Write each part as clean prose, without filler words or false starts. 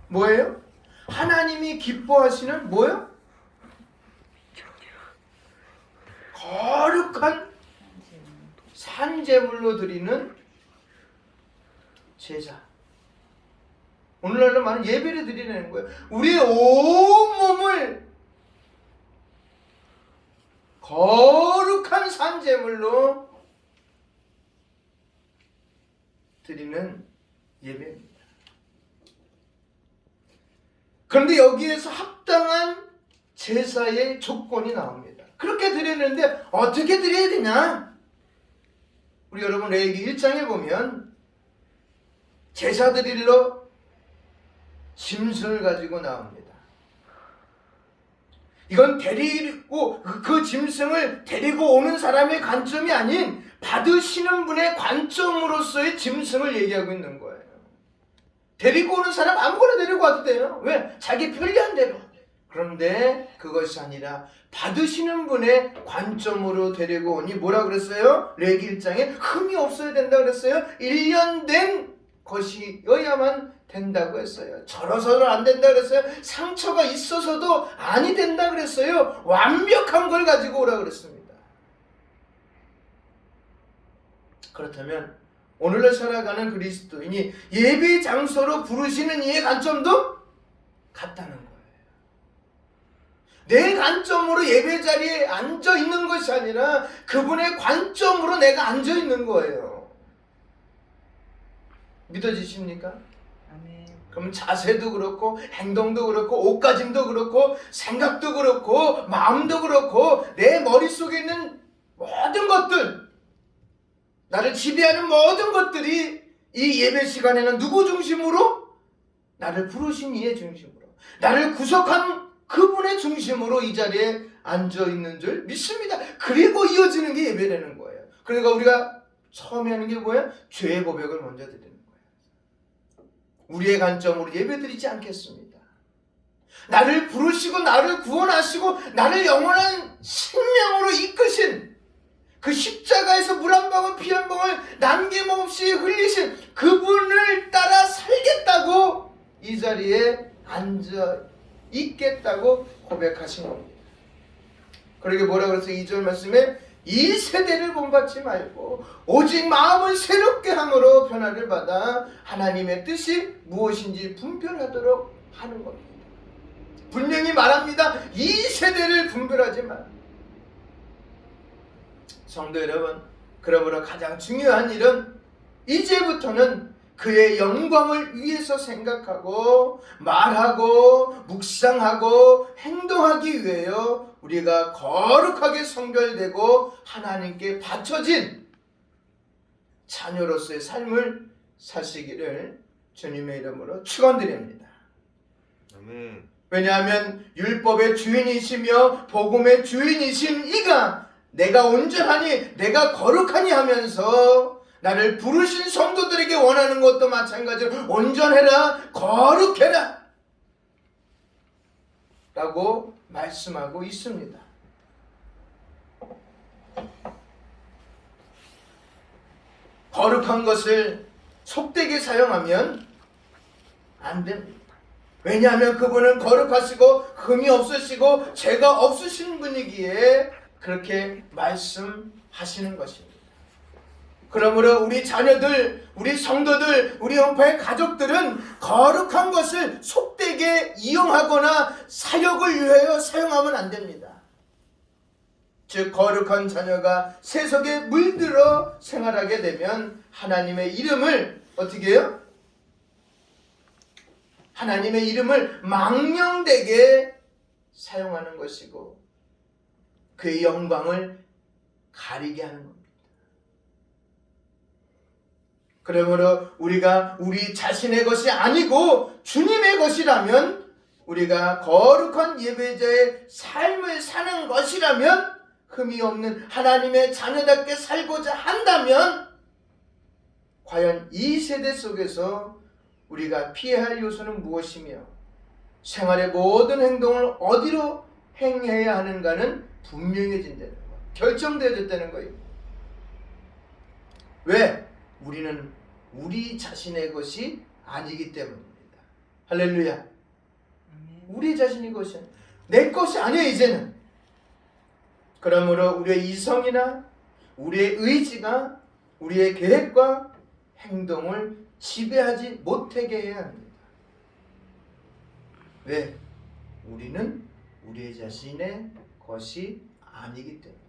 뭐예요? 하나님이 기뻐하시는 뭐예요? 거룩한 산제물로 드리는 제사. 오늘날로 말하는 예배를 드리는 거예요. 우리의 온몸을 거룩한 산제물로 드리는 예배입니다. 그런데 여기에서 합당한 제사의 조건이 나옵니다. 그렇게 드리는데 어떻게 드려야 되냐? 우리 여러분 레위기 1장에 보면 제사 드리러 짐승을 가지고 나옵니다. 이건 데리고 그 짐승을 데리고 오는 사람의 관점이 아닌 받으시는 분의 관점으로서의 짐승을 얘기하고 있는 거예요. 데리고 오는 사람 아무거나 데리고 와도 돼요. 왜? 자기 편리한 대로. 그런데 그것이 아니라 받으시는 분의 관점으로 데리고 오니 뭐라 그랬어요? 레위기 1장에 흠이 없어야 된다 그랬어요. 1년 된 것이어야만 된다고 했어요. 절어서는 안 된다 그랬어요. 상처가 있어서도 아니 된다 그랬어요. 완벽한 걸 가지고 오라 그랬습니다. 그렇다면 오늘날 살아가는 그리스도인이 예배 장소로 부르시는 이의 관점도 같다는 거예요. 내 관점으로 예배 자리에 앉아 있는 것이 아니라 그분의 관점으로 내가 앉아 있는 거예요. 믿어지십니까? 아멘. 그럼 자세도 그렇고 행동도 그렇고 옷가짐도 그렇고 생각도 그렇고 마음도 그렇고 내 머릿속에 있는 모든 것들, 나를 지배하는 모든 것들이 이 예배 시간에는 누구 중심으로? 나를 부르신 이의 중심으로, 나를 구속한 그분의 중심으로 이 자리에 앉아있는 줄 믿습니다. 그리고 이어지는 게 예배라는 거예요. 그러니까 우리가 처음에 하는 게 뭐예요? 죄의 고백을 먼저 드리는 거예요. 우리의 관점으로 예배드리지 않겠습니다. 나를 부르시고 나를 구원하시고 나를 영원한 생명으로 이끄신 그 십자가에서 물 한 방울 피 한 방울 남김없이 흘리신 그분을 따라 살겠다고 이 자리에 앉아 있겠다고 고백하신 겁니다. 그러게 뭐라 그랬어요? 2절 말씀에 이 세대를 본받지 말고 오직 마음을 새롭게 함으로 변화를 받아 하나님의 뜻이 무엇인지 분별하도록 하는 겁니다. 분명히 말합니다. 이 세대를 분별하지 마. 성도 여러분, 그러므로 가장 중요한 일은 이제부터는 그의 영광을 위해서 생각하고 말하고 묵상하고 행동하기 위하여 우리가 거룩하게 성별되고 하나님께 바쳐진 자녀로서의 삶을 사시기를 주님의 이름으로 축원드립니다. 아멘. 왜냐하면 율법의 주인이시며 복음의 주인이신 이가 내가 온전하니 내가 거룩하니 하면서 나를 부르신 성도들에게 원하는 것도 마찬가지로 온전해라, 거룩해라 라고 말씀하고 있습니다. 거룩한 것을 속되게 사용하면 안 됩니다. 왜냐하면 그분은 거룩하시고 흠이 없으시고 죄가 없으신 분이기에 그렇게 말씀하시는 것입니다. 그러므로 우리 자녀들, 우리 성도들, 우리 영파의 가족들은 거룩한 것을 속되게 이용하거나 사역을 위하여 사용하면 안 됩니다. 즉 거룩한 자녀가 세속에 물들어 생활하게 되면 하나님의 이름을 어떻게 해요? 하나님의 이름을 망령되게 사용하는 것이고 그의 영광을 가리게 하는 겁니다. 그러므로 우리가 우리 자신의 것이 아니고 주님의 것이라면, 우리가 거룩한 예배자의 삶을 사는 것이라면, 흠이 없는 하나님의 자녀답게 살고자 한다면 과연 이 세대 속에서 우리가 피해야 할 요소는 무엇이며 생활의 모든 행동을 어디로 행해야 하는가는 분명해진다는 거, 결정되어졌다는 거예요. 왜? 우리는 우리 자신의 것이 아니기 때문입니다. 할렐루야. 우리 자신이 것이야. 내 것이 아니야 이제는. 그러므로 우리의 이성이나 우리의 의지가 우리의 계획과 행동을 지배하지 못하게 해야 합니다. 왜? 우리는 우리 자신의 것이 아니기 때문에.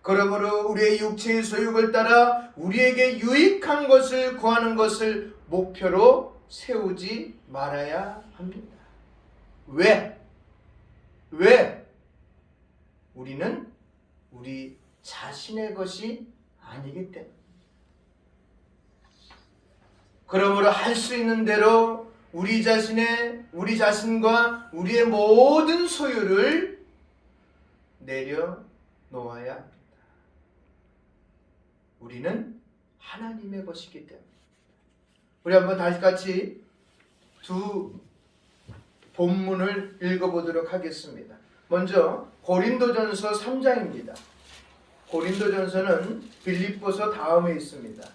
그러므로 우리의 육체의 소욕을 따라 우리에게 유익한 것을 구하는 것을 목표로 세우지 말아야 합니다. 왜? 우리는 우리 자신의 것이 아니기 때문에. 그러므로 할 수 있는 대로 우리 자신과 우리의 모든 소유를 내려놓아야 합니다. 우리는 하나님의 것이기 때문에. 우리 한번 다시 같이 두 본문을 읽어보도록 하겠습니다. 먼저 고린도전서 3장입니다. 고린도전서는 빌립보서 다음에 있습니다.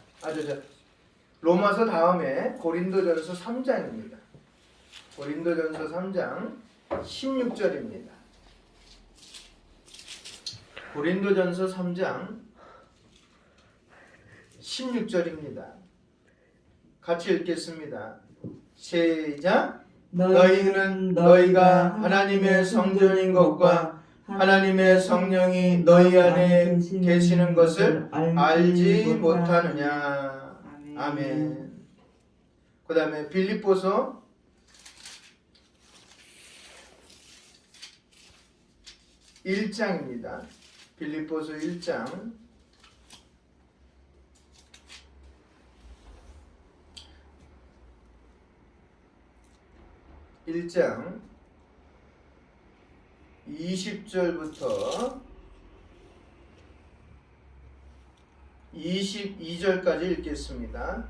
로마서 다음에 고린도전서 3장입니다. 고린도전서 3장 16절입니다. 고린도전서 3장 16절입니다. 같이 읽겠습니다. 시작. 너희는 너희가 하나님의 성전인 것과 하나님의 성령이 너희 안에 계시는 것을 알지 못하느냐. 아멘. 그 다음에 빌립보서 1장입니다. 빌립보서 1장 1장 20절부터 22절까지 읽겠습니다.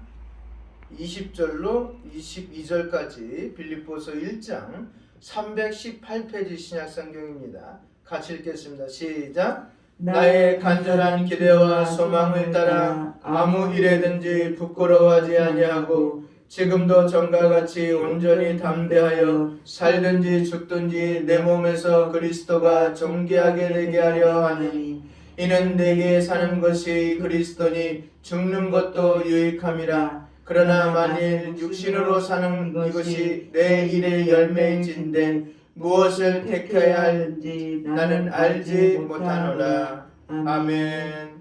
20절로 22절까지 빌립보서 1장 318페이지 신약성경입니다. 같이 읽겠습니다. 시작. 나의 간절한 기대와 소망을 따라 아무 일에든지 부끄러워하지 아니하고 지금도 전과 같이 온전히 담대하여 살든지 죽든지 내 몸에서 그리스도가 존귀하게 되게 하려 하니 이는 내게 사는 것이 그리스도니 죽는 것도 유익함이라. 그러나 만일 육신으로 사는 이것이 내 일의 열매인진데 무엇을 택해야 할지 나는 알지 못하노라. 아멘.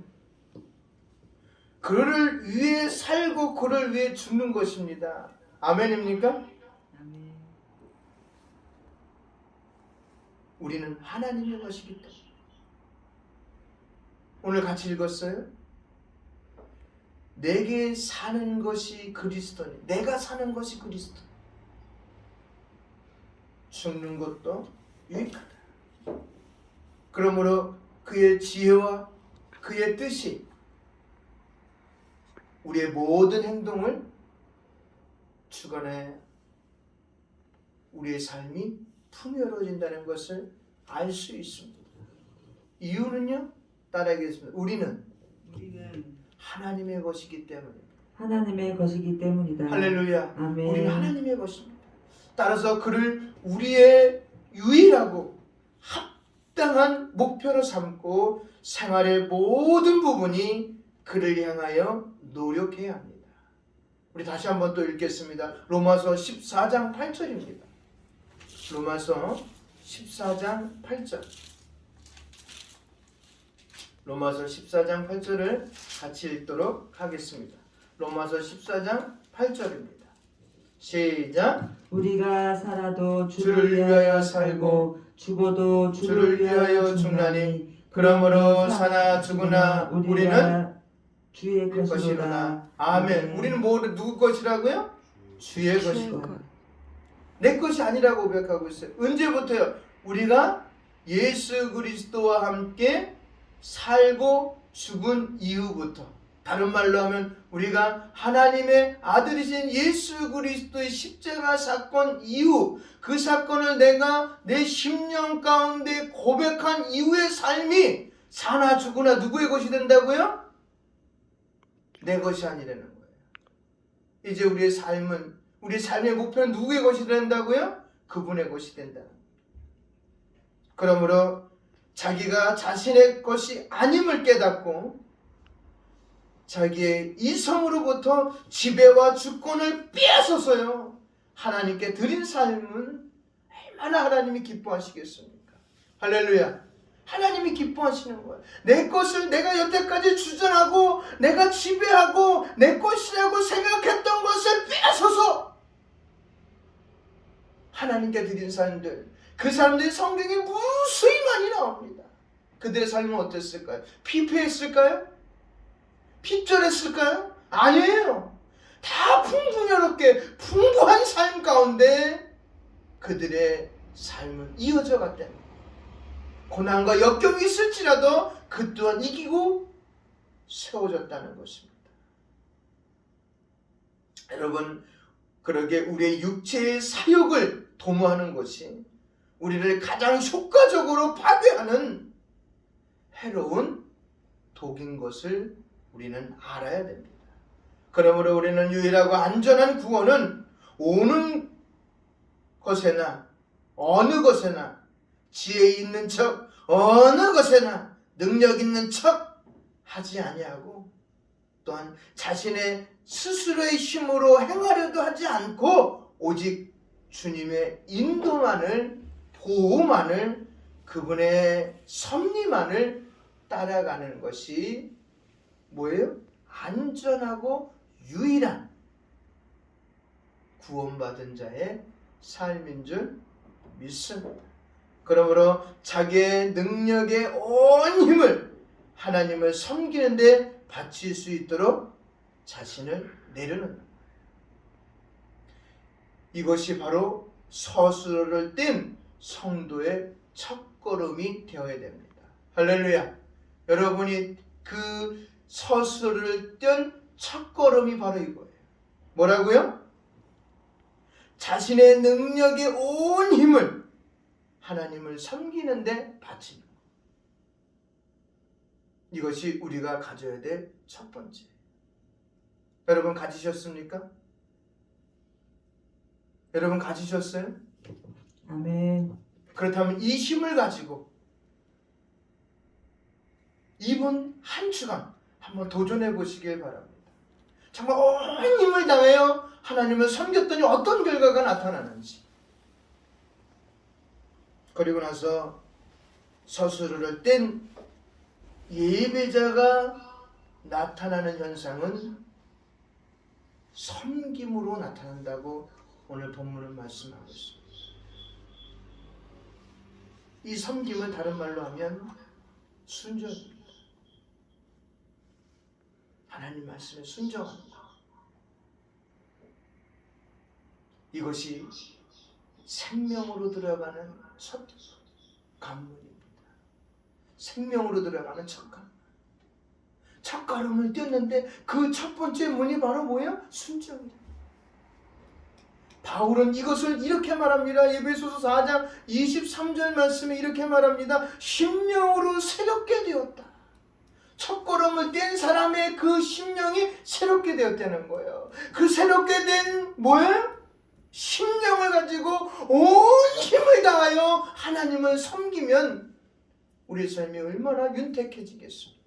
그를 위해 살고 그를 위해 죽는 것입니다. 아멘입니까? 아멘. 우리는 하나님의 것이기 때문에. 오늘 같이 읽었어요? 내게 사는 것이 그리스도니, 내가 사는 것이 그리스도. 죽는 것도 유익하다. 그러므로 그의 지혜와 그의 뜻이 우리의 모든 행동을 주관해 우리의 삶이 풍요로워진다는 것을 알 수 있습니다. 이유는요? 따라하겠습니다. 우리는 하나님의 것이기 때문입니다. 하나님의 것이기 때문이다. 할렐루야. 아멘. 우리는 하나님의 것입니다. 따라서 그를 우리의 유일하고 합당한 목표로 삼고 생활의 모든 부분이 그를 향하여 노력해야 합니다. 우리 다시 한번 또 읽겠습니다. 로마서 14장 8절입니다. 로마서 14장 8절. 로마서 14장 8절을 같이 읽도록 하겠습니다. 로마서 14장 8절입니다. 시작. 우리가 살아도 주를 위하여 살고 죽어도 주를 위하여 죽나니 그러므로 사나 죽으나 우리는 주의 것이로다. 것이로다. 아멘. 우리는 누구 것이라고요? 주의 것이다. 내 것이 아니라고 고백하고 있어요. 언제부터요? 우리가 예수 그리스도와 함께 살고 죽은 이후부터. 다른 말로 하면 우리가 하나님의 아들이신 예수 그리스도의 십자가 사건 이후, 그 사건을 내가 내 심령 가운데 고백한 이후의 삶이 사나 죽으나 누구의 것이 된다고요? 내 것이 아니라는 거예요. 이제 우리의 삶은 우리 삶의 목표는 누구의 것이 된다고요? 그분의 것이 된다. 그러므로 자기가 자신의 것이 아님을 깨닫고 자기의 이성으로부터 지배와 주권을 빼앗아서요 하나님께 드린 삶은 얼마나 하나님이 기뻐하시겠습니까? 할렐루야. 하나님이 기뻐하시는 거예요. 내 것을 내가 여태까지 주장하고 내가 지배하고 내 것이라고 생각했던 것을 빼앗아서 하나님께 드린 사람들, 그 사람들이 성경에 무수히 많이 나옵니다. 그들의 삶은 어땠을까요? 피폐했을까요? 핍절했을까요? 아니에요. 다 풍부하게 풍부한 삶 가운데 그들의 삶은 이어져 갔다는 거예요. 고난과 역경이 있을지라도 그 또한 이기고 세워졌다는 것입니다. 여러분, 그러게 우리의 육체의 사욕을 도모하는 것이 우리를 가장 효과적으로 파괴하는 해로운 독인 것을 우리는 알아야 됩니다. 그러므로 우리는 유일하고 안전한 구원은 오는 것에나 어느 것에나 지혜 있는 척 어느 것에나 능력 있는 척 하지 아니하고 또한 자신의 스스로의 힘으로 행하려도 하지 않고 오직 주님의 인도만을 보호만을 그분의 섭리만을 따라가는 것이 뭐예요? 안전하고 유일한 구원받은 자의 삶인 줄 믿습니다. 그러므로 자기의 능력의 온 힘을 하나님을 섬기는 데 바칠 수 있도록 자신을 내려놓는다. 이것이 바로 서술을 뗀 성도의 첫걸음이 되어야 됩니다. 할렐루야. 여러분이 그 서술을 뗀 첫걸음이 바로 이거예요. 뭐라고요? 자신의 능력의 온 힘을 하나님을 섬기는 데 바치는 것. 이것이 우리가 가져야 될 첫 번째. 여러분 가지셨습니까? 여러분 가지셨어요? 아멘. 그렇다면 이 힘을 가지고 이번 한 주간 한번 도전해 보시길 바랍니다. 정말 온 힘을 다하여 하나님을 섬겼더니 어떤 결과가 나타나는지. 그리고 나서 서술을 뗀 예배자가 나타나는 현상은 섬김으로 나타난다고 오늘 본문은 말씀하고 있습니다. 이 섬김을 다른 말로 하면 순종입니다. 하나님 말씀에 순종합니다. 이것이 생명으로 들어가는 첫 관문입니다. 생명으로 들어가는 첫 관문. 첫 걸음을 띄었는데 그 첫 번째 문이 바로 뭐예요? 순종이에요. 바울은 이것을 이렇게 말합니다. 에베소서 4장 23절 말씀에 이렇게 말합니다. 심령으로 새롭게 되었다. 첫 걸음을 뗀 사람의 그 심령이 새롭게 되었다는 거예요. 그 새롭게 된 뭐예요? 심령을 가지고 온 힘을 다하여 하나님을 섬기면 우리 삶이 얼마나 윤택해지겠습니까?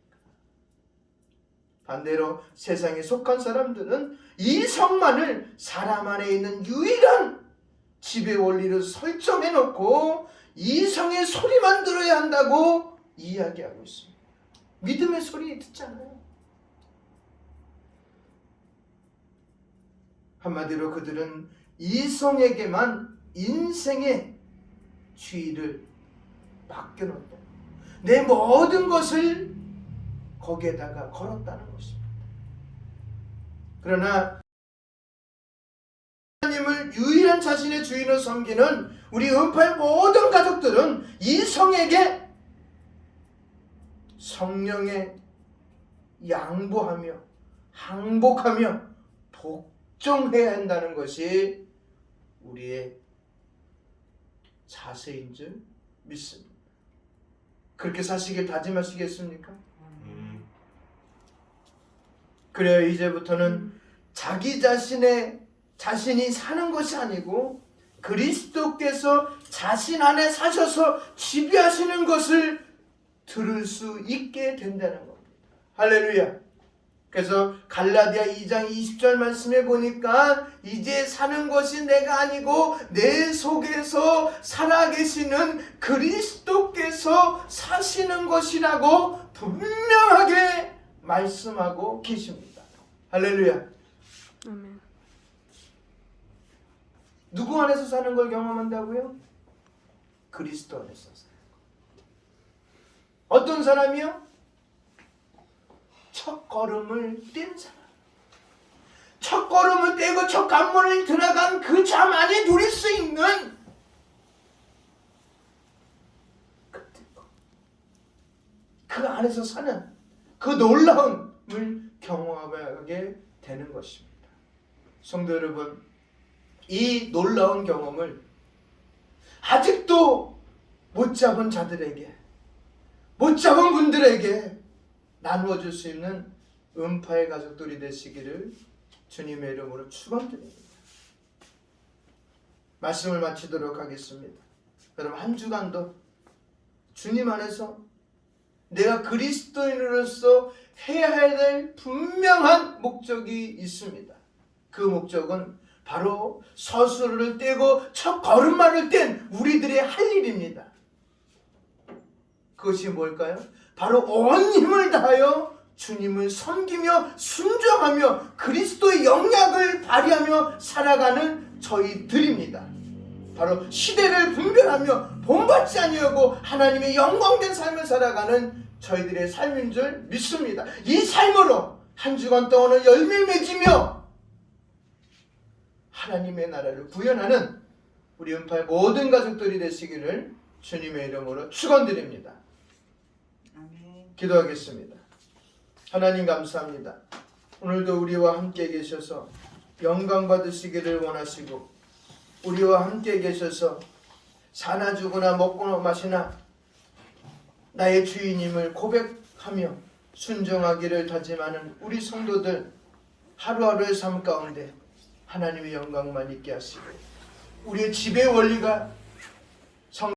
반대로 세상에 속한 사람들은 이 성만을 사람 안에 있는 유일한 지배 원리를 설정해 놓고 이 성의 소리만 들어야 한다고 이야기하고 있습니다. 믿음의 소리 듣잖아요. 한마디로 그들은 이 성에게만 인생의 주의를 맡겨놓았다. 내 모든 것을 거기에다가 걸었다는 것입니다. 그러나 하나님을 유일한 자신의 주인으로 섬기는 우리 은파의 모든 가족들은 이 성에게 성령에 양보하며 항복하며 복종해야 한다는 것이 우리의 자세인 줄 믿습니다. 그렇게 사시길 다짐하시겠습니까? 그래야 이제부터는 자기 자신의 자신이 사는 것이 아니고 그리스도께서 자신 안에 사셔서 지배하시는 것을 들을 수 있게 된다는 겁니다. 할렐루야. 그래서 갈라디아 2장 20절 말씀에 보니까 이제 사는 것이 내가 아니고 내 속에서 살아계시는 그리스도께서 사시는 것이라고 분명하게 말씀하고 계십니다. 할렐루야. 아멘. 누구 안에서 사는 걸 경험한다고요? 그리스도 안에서 사는 거. 어떤 사람이요? 첫 걸음을 뗀 사람. 첫 걸음을 떼고 첫 관문을 들어간 그 잠 안에 누릴 수 있는 그 안에서 사는 그 놀라움을 경험하게 되는 것입니다. 성도 여러분, 이 놀라운 경험을 아직도 못 잡은 자들에게, 못 잡은 분들에게 나누어 줄 수 있는 은파의 가족들이 되시기를 주님의 이름으로 축원드립니다. 말씀을 마치도록 하겠습니다. 여러분, 한 주간도 주님 안에서 내가 그리스도인으로서 해야 될 분명한 목적이 있습니다. 그 목적은 바로 서술을 떼고 첫 걸음마를 뗀 우리들의 할 일입니다. 그것이 뭘까요? 바로 온 힘을 다하여 주님을 섬기며 순종하며 그리스도의 영향을 발휘하며 살아가는 저희들입니다. 바로 시대를 분별하며 본받지 아니하고 하나님의 영광된 삶을 살아가는 저희들의 삶인 줄 믿습니다. 이 삶으로 한 주간 동안을 열매를 맺으며 하나님의 나라를 구현하는 우리 은파의 모든 가족들이 되시기를 주님의 이름으로 축원드립니다. 아멘. 기도하겠습니다. 하나님 감사합니다. 오늘도 우리와 함께 계셔서 영광 받으시기를 원하시고 우리와 함께 계셔서 사나 죽으나 먹거나 마시나 나의 주인임을 고백하며 순종하기를 다짐하는 우리 성도들 하루하루의 삶 가운데 하나님의 영광만 있게 하시고 우리의 지배의 원리가